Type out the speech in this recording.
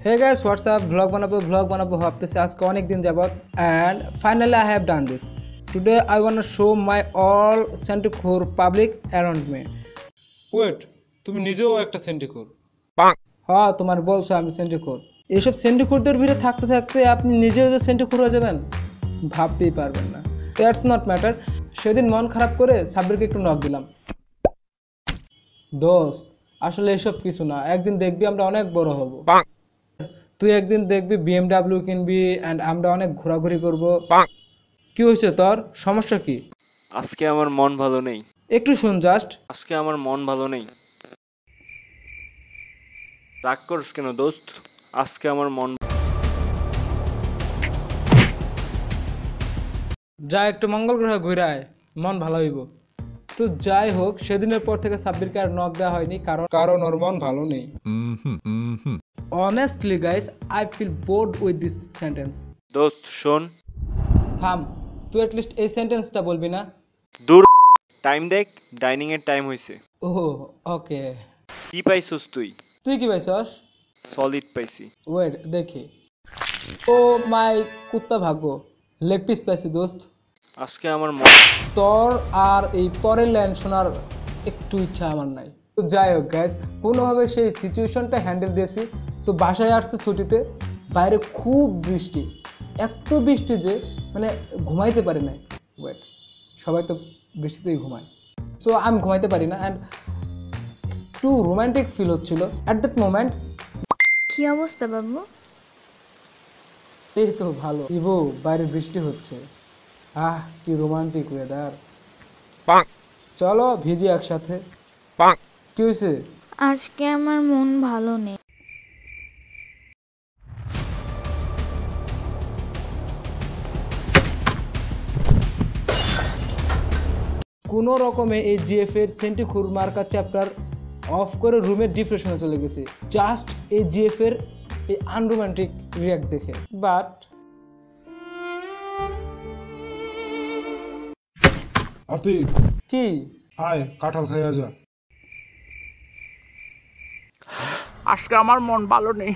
Hey guys, what's up? Vlog বানাবো ভাবতেছি আজকে অনেক দিন যাবত and finally I have done this. Today I want to show my all সেন্টিখোর public around me. ওয়েট, তুমি নিজেও একটা সেন্টিখোর? হ্যাঁ, তোমার বলছো আমি সেন্টিখোর। এইসব সেন্টিখোরদের ভিড়ে থাকতে থাকতে আপনি নিজেও যে সেন্টিখোর হয়ে যাবেন ভাবতেই পারবেন না। That's not matter. সেদিন মন খারাপ করে সাব্বিরকে একটু নক দিলাম। দোস্ত, আসলে এসব কিছু না, একদিন দেখবি আমরা অনেক বড় হব। তুই একদিন দেখবি BMW কিনবি এন্ড আমরা অনেক ঘোরাঘুরি করব। কি হয়েছে তোর? সমস্যা কি? আজকে আমার মন ভালো নেই। একটু শুন জাস্ট। আজকে আমার মন ভালো নেই। রাগ করছ কেন দোস্ত? আজকে আমার মন যা একটু মঙ্গল গ্রহে ঘুরে আয়, মন ভালো হইব। তো যাই হোক, সেদিনের পর থেকে সাব্বিরকে আর নক দেওয়া হয়নি, কারণ ওর মন ভালো নেই। Honestly guys, I feel bored with this sentence. দোস্ত শোন। থাম, তুই অ্যাটলিস্ট এই সেন্টেন্সটা বলবি না? দূর, টাইম দেখ, ডাইনিং এর টাইম হইছে। ওহ ওকে। কি পাইছস তুই? তুই কি পাইছস? সলিড পাইছি। ওয়েট দেখি। ও মাই কুত্তা ভাগ্য, লেগ পিস পাইছি দোস্ত। আজকে আমার মন তোর আর এই পরের লাইন শোনার একটু ইচ্ছা আমার নাই। তো যাই হোক গাইস, কোনোভাবে সেই সিচুয়েশনটা হ্যান্ডেল দিয়েছি। তো বাসায় আসছে ছুটিতে, বাইরে খুব বৃষ্টি, এত বৃষ্টি যে মানে ঘুমাইতে পারি নাই। ওয়েট, সবাই তো বৃষ্টিতেই ঘুমায়, সো আমি ঘুমাইতে পারি না অ্যান্ড একটু রোম্যান্টিক ফিল হচ্ছিল অ্যাট দ্যাট মোমেন্ট। কি অবস্থা বাবু? এই তো ভালো। ইবো, বাইরে বৃষ্টি হচ্ছে, আহ কি রোমান্টিক ওয়েদার। চলো ভিজি একসাথে। কি হয়েছে? আজকে আমার মন ভালো নেই। কোনো রকমে এই জিএফ এর সেন্টিখোর মার্কার চ্যাপ্টার অফ করে রুমের ডিপ্রেশনে চলে গেছে, জাস্ট এই জিএফ এর এই আনরোমান্টিক রিয়াক্ট দেখে। বাট আতিক, কি? আয় কাঁঠাল খাইয়া যা। আজকে আমার মন ভালো নেই।